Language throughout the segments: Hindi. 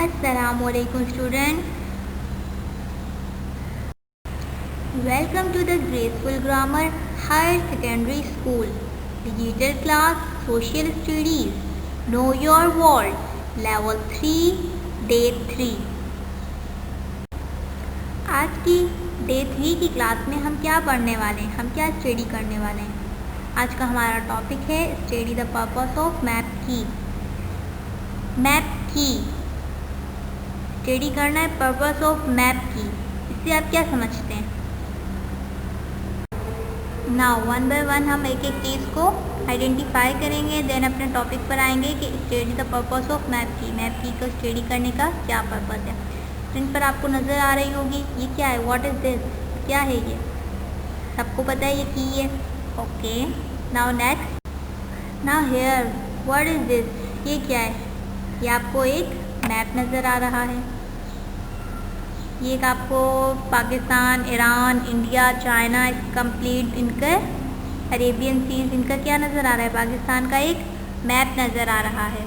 Assalamualaikum student. Welcome to the Graceful Grammar Higher Secondary School Digital Class Social Studies Know Your World Level 3 Day 3। आज की Day 3 की क्लास में हम क्या पढ़ने वाले हैं, हम क्या स्टडी करने वाले हैं। आज का हमारा टॉपिक है study the purpose of map की। मैप की स्टडी करना है, पर्पस ऑफ मैप की। इससे आप क्या समझते हैं? नाउ वन बाय वन हम एक एक चीज़ को आइडेंटिफाई करेंगे, देन अपने टॉपिक पर आएंगे कि study the purpose of map की। मैप की को स्टडी करने का क्या पर्पस है। स्क्रीन पर आपको नज़र आ रही होगी, ये क्या है, व्हाट इज़ दिस, क्या है ये, सबको पता है ये की है। Okay, now next, now here what is this, ये क्या है। ये आपको एक मैप नज़र आ रहा है। ये एक आपको Pakistan, Iran, India, China complete इनका अरेबियन सीज इनका क्या नज़र आ रहा है, पाकिस्तान का एक मैप नज़र आ रहा है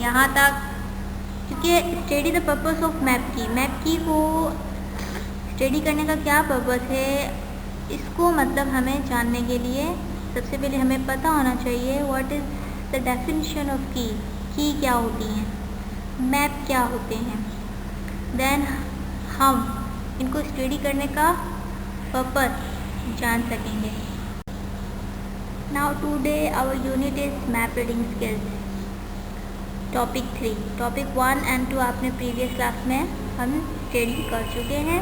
यहाँ तक। क्योंकि study the purpose of map की को स्टडी करने का क्या पर्पस है, इसको मतलब हमें जानने के लिए सबसे पहले हमें पता होना चाहिए what is the definition of की क्या होती हैं, मैप क्या होते हैं। देन हम इनको स्टडी करने का पर्पस जान सकेंगे। Now today our unit is map reading skills topic 3। Topic 1 and 2 आपने प्रीवियस क्लास में हम स्टडी कर चुके हैं।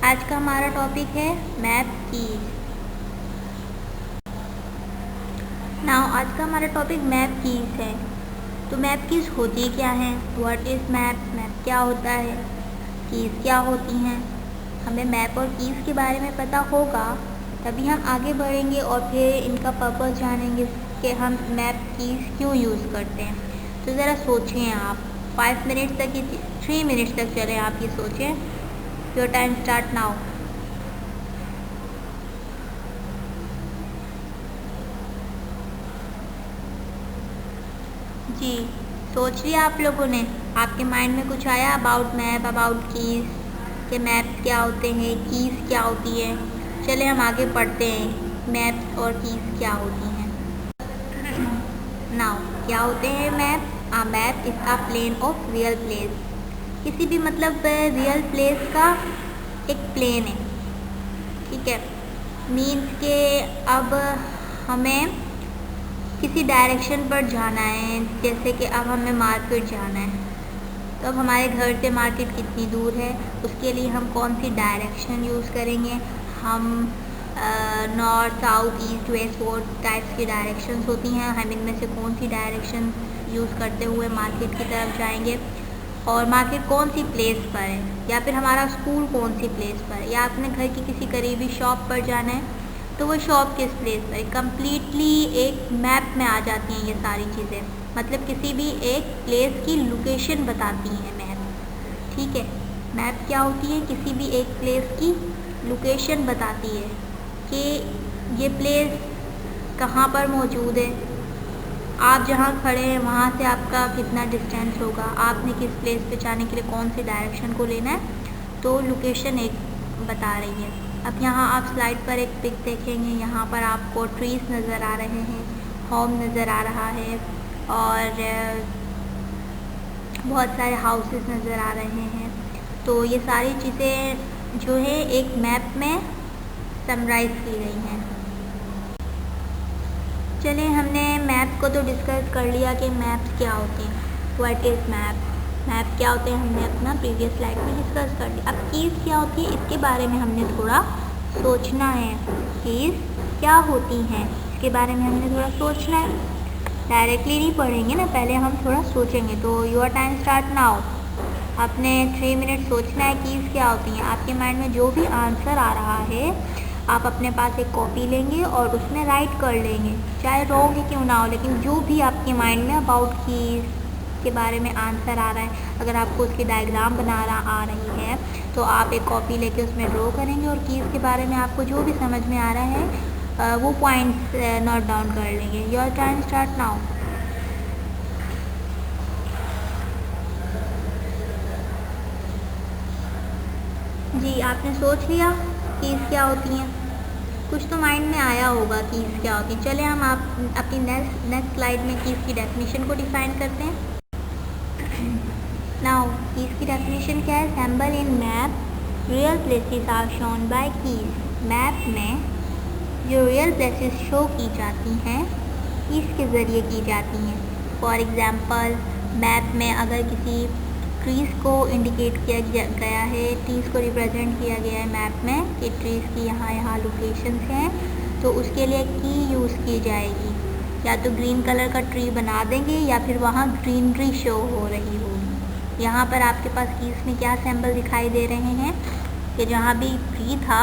आज का हमारा टॉपिक है मैप कीज। नाउ आज का हमारा टॉपिक मैप कीज है। तो मैप कीज होती क्या है, व्हाट इज़ मैप, मैप क्या होता है, कीज़ क्या होती हैं। हमें मैप और कीज़ के बारे में पता होगा तभी हम आगे बढ़ेंगे और फिर इनका पर्पस जानेंगे कि हम मैप कीज़ क्यों यूज़ करते हैं। तो ज़रा सोचें आप 5 मिनट तक, 3 मिनट तक चले आप ये सोचें। Your time start now. जी सोच लिया आप लोगों ने, आपके माइंड में कुछ आया अबाउट मैप, अबाउट कीज़, के मैप क्या होते हैं, कीज़ क्या होती है। चले हम आगे पढ़ते हैं मैप और कीज़ क्या होती हैं। नाउ क्या होते हैं map. A map is a plan of real place. किसी भी मतलब रियल प्लेस का एक प्लेन है, ठीक है। मीन्स के अब हमें किसी डायरेक्शन पर जाना है, जैसे कि अब हमें मार्केट जाना है, तो अब हमारे घर से मार्केट कितनी दूर है, उसके लिए हम कौन सी डायरेक्शन यूज़ करेंगे। हम नॉर्थ, साउथ, ईस्ट, वेस्ट, वो टाइप्स की डायरेक्शंस होती हैं। हम इनमें से कौन सी डायरेक्शन यूज़ करते हुए मार्केट की तरफ जाएंगे, और मार्केट कौन सी प्लेस पर है, या फिर हमारा स्कूल कौन सी प्लेस पर है, या अपने घर की किसी करीबी शॉप पर जाना है तो वो शॉप किस प्लेस पर है। कम्प्लीटली एक मैप में आ जाती हैं ये सारी चीज़ें, मतलब किसी भी एक प्लेस की लोकेशन बताती हैं मैप, ठीक है। मैप क्या होती है, किसी भी एक प्लेस की लोकेशन बताती है कि ये प्लेस कहाँ पर मौजूद है। आप जहाँ खड़े हैं वहाँ से आपका कितना डिस्टेंस होगा, आपने किस प्लेस पे जाने के लिए कौन सी डायरेक्शन को लेना है, तो लोकेशन एक बता रही है। अब यहाँ आप स्लाइड पर एक पिक देखेंगे, यहाँ पर आपको ट्रीज़ नज़र आ रहे हैं, होम नज़र आ रहा है, और बहुत सारे हाउसेस नज़र आ रहे हैं। तो ये सारी चीज़ें जो है एक मैप में समराइज़ की गई हैं। चलिए हमने मैप को तो डिस्कस कर लिया कि मैप्स क्या होते हैं, व्हाट इज़ मैप, मैप क्या होते हैं हमने अपना प्रीवियस स्लाइड में डिस्कस कर लिया। अब कीज़ क्या होती है इसके बारे में हमने थोड़ा सोचना है। कीज़ क्या होती हैं इसके बारे में हमने थोड़ा सोचना है, डायरेक्टली नहीं पढ़ेंगे ना, पहले हम थोड़ा सोचेंगे। तो योर टाइम स्टार्ट नाउ। आपने 3 मिनट सोचना है कीज़ क्या होती हैं। आपके माइंड में जो भी आंसर आ रहा है आप अपने पास एक कॉपी लेंगे और उसमें राइट कर लेंगे, चाहे रॉन्ग ही क्यों ना हो, लेकिन जो भी आपके माइंड में अबाउट कीज़ के बारे में आंसर आ रहा है, अगर आपको उसकी डायग्राम आ रही है तो आप एक कॉपी लेके उसमें ड्रॉ करेंगे और कीज़ के बारे में आपको जो भी समझ में आ रहा है वो पॉइंट्स नोट डाउन कर लेंगे। Your time start now. जी, आपने सोच लिया कीज़ क्या होती हैं? कुछ तो माइंड में आया होगा कीज़ क्या होती हैं। चलिए हम आप अपनी नेक्स्ट स्लाइड में कीज़ की डेफिनेशन को डिफ़ाइन करते हैं। नाउ कीज़ की डेफिनेशन क्या है? Symbol in map real places are shown by keys. Map में जो रियल प्लेसेस शो की जाती हैं कीज़ के ज़रिए की जाती हैं। फॉर एग्ज़ाम्पल मैप में अगर किसी ट्रीज़ को इंडिकेट किया गया है, ट्रीज़ को रिप्रेजेंट किया गया है मैप में कि ट्रीज़ की यहाँ लोकेशंस हैं, तो उसके लिए की यूज़ की जाएगी। या तो ग्रीन कलर का ट्री बना देंगे या फिर वहाँ ग्रीनरी शो हो रही होगी। यहाँ पर आपके पास कीज़ में क्या सिंबल दिखाई दे रहे हैं कि जहाँ भी ट्री था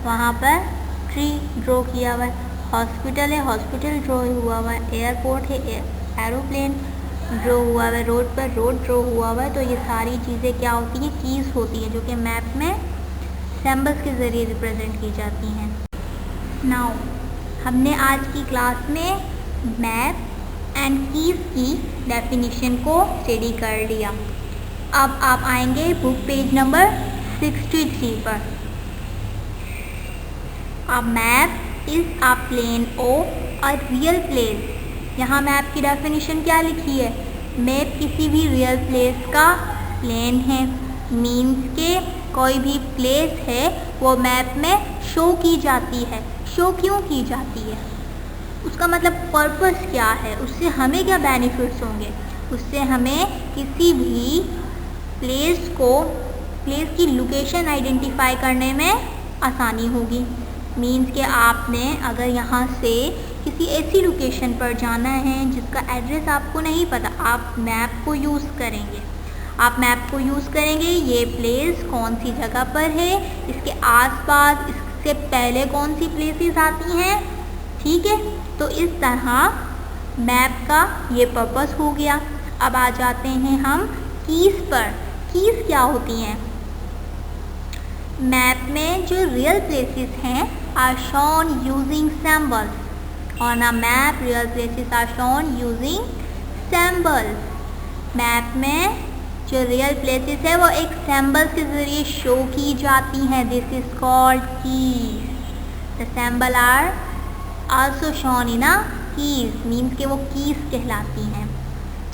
वहाँ पर ट्री ड्रॉ किया हुआ है। हॉस्पिटल है, हॉस्पिटल ड्रॉ हुआ हुआ है। एयरपोर्ट है, एरोप्लेन ड्रॉ हुआ हुआ है। रोड पर रोड ड्रॉ हुआ हुआ है। तो ये सारी चीज़ें क्या होती हैं? कीज़ होती हैं, जो कि मैप में सिंबल्स के ज़रिए रिप्रेजेंट की जाती हैं। नाउ हमने आज की क्लास में मैप एंड कीज़ की डेफिनेशन को स्टडी कर लिया। अब आप आएंगे बुक पेज नंबर 63 पर। A map is a plane of a real place। यहाँ मैप की डेफिनेशन क्या लिखी है? मैप किसी भी रियल प्लेस का प्लेन है। मीन्स के कोई भी प्लेस है वो मैप में शो की जाती है। शो क्यों की जाती है? उसका मतलब पर्पस क्या है? उससे हमें क्या बेनिफिट्स होंगे? उससे हमें किसी भी प्लेस की लोकेशन आइडेंटिफाई करने में आसानी होगी। मीन्स कि आपने अगर यहाँ से किसी ऐसी लोकेशन पर जाना है जिसका एड्रेस आपको नहीं पता, आप मैप को यूज़ करेंगे। आप मैप को यूज़ करेंगे, ये प्लेस कौन सी जगह पर है, इसके आसपास, इससे पहले कौन सी प्लेसेस आती हैं, ठीक है। तो इस तरह मैप का ये पर्पस हो गया। अब आ जाते हैं हम कीज़ पर। कीज़ क्या होती हैं? मैप में जो रियल प्लेसेस हैं are shown using symbols. On a map real places are shown using symbols. Map में जो रियल प्लेसेस है वो एक सिंबल्स के ज़रिए शो की जाती हैं। This is called keys. The symbol are also shown in a keys. Means के वो कीज़ कहलाती हैं,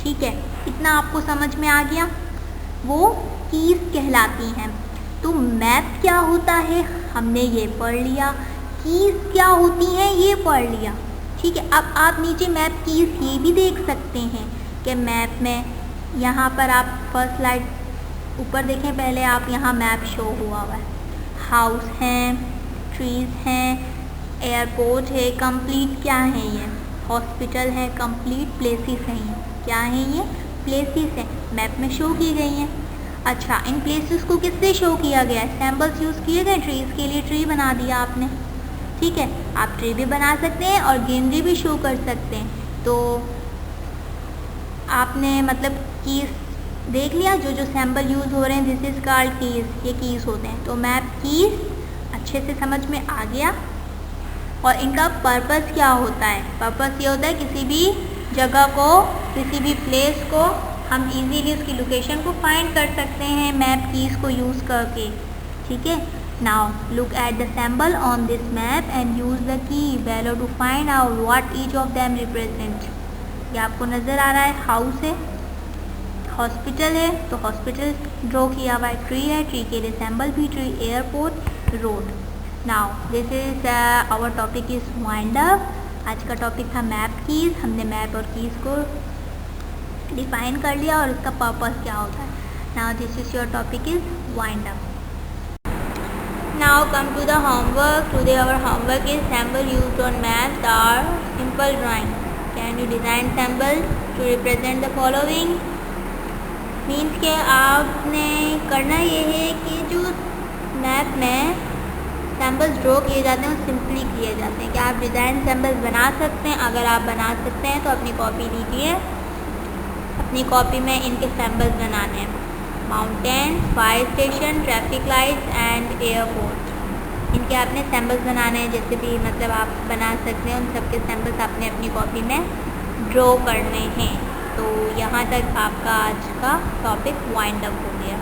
ठीक है। इतना आपको समझ में आ गया? वो कीज़ कहलाती हैं। तो मैप क्या होता है हमने ये पढ़ लिया, कीज़ क्या होती हैं ये पढ़ लिया, ठीक है। अब आप नीचे मैप कीज़ ये भी देख सकते हैं कि मैप में यहाँ पर आप फर्स्ट स्लाइड ऊपर देखें, पहले आप यहाँ मैप शो हुआ है। हाउस हैं, ट्रीज़ हैं, एयरपोर्ट है, कंप्लीट क्या है ये? हॉस्पिटल है, कंप्लीट प्लेसेस हैं। ये क्या हैं? ये प्लेसेस हैं, मैप में शो की गई हैं। अच्छा, इन प्लेसेस को किससे शो किया गया है? सैम्बल्स यूज़ किए गए। ट्रीज़ के लिए ट्री बना दिया आपने, ठीक है। आप ट्री भी बना सकते हैं और ग्रीनरी भी शो कर सकते हैं। तो आपने मतलब कीज़ देख लिया, जो जो सैम्बल यूज़ हो रहे हैं, दिस इज़ कॉल्ड कीज़। ये कीज़ होते हैं। तो मैप कीज़ अच्छे से समझ में आ गया। और इनका पर्पस क्या होता है? पर्पस ये होता है किसी भी जगह को, किसी भी प्लेस को हम इजीली उसकी लोकेशन को फाइंड कर सकते हैं मैप कीज़ को यूज़ करके, ठीक है। Now look at the symbol on this map and use the key value to find out what each of them represent. ये आपको नज़र आ रहा है, हाउस है, हॉस्पिटल है, तो हॉस्पिटल ड्रॉ किया हुआ है। ट्री है, ट्री के लिए सिंबल भी tree. Airport, road. Now this is our topic is wind up. आज का टॉपिक था मैप कीज़। हमने मैप और कीज़ को डिफाइन कर लिया और इसका पर्पस क्या होता है। Now this is your topic is wind up. Now come to the homework. Today our homework is symbol used on maps are simple drawing. Can you design symbol to represent the following? Means के आपने करना ये है कि जो मैप में सिंबल्स ड्रॉ किए जाते हैं वो सिंपली किए जाते हैं। क्या आप डिज़ाइन सिंबल्स बना सकते हैं? अगर आप बना सकते हैं तो अपनी कॉपी लीजिए। अपनी कॉपी में इनके सिंबल्स बनाने हैं। Mountain, fire station, traffic lights and airport. इनके आपने सिंबल्स बनाने हैं, जैसे भी मतलब आप बना सकते हैं। उन सबके सिंबल्स आपने अपनी कॉपी में ड्रॉ करने हैं। तो यहाँ तक आपका आज का टॉपिक वाइंड अप हो गया।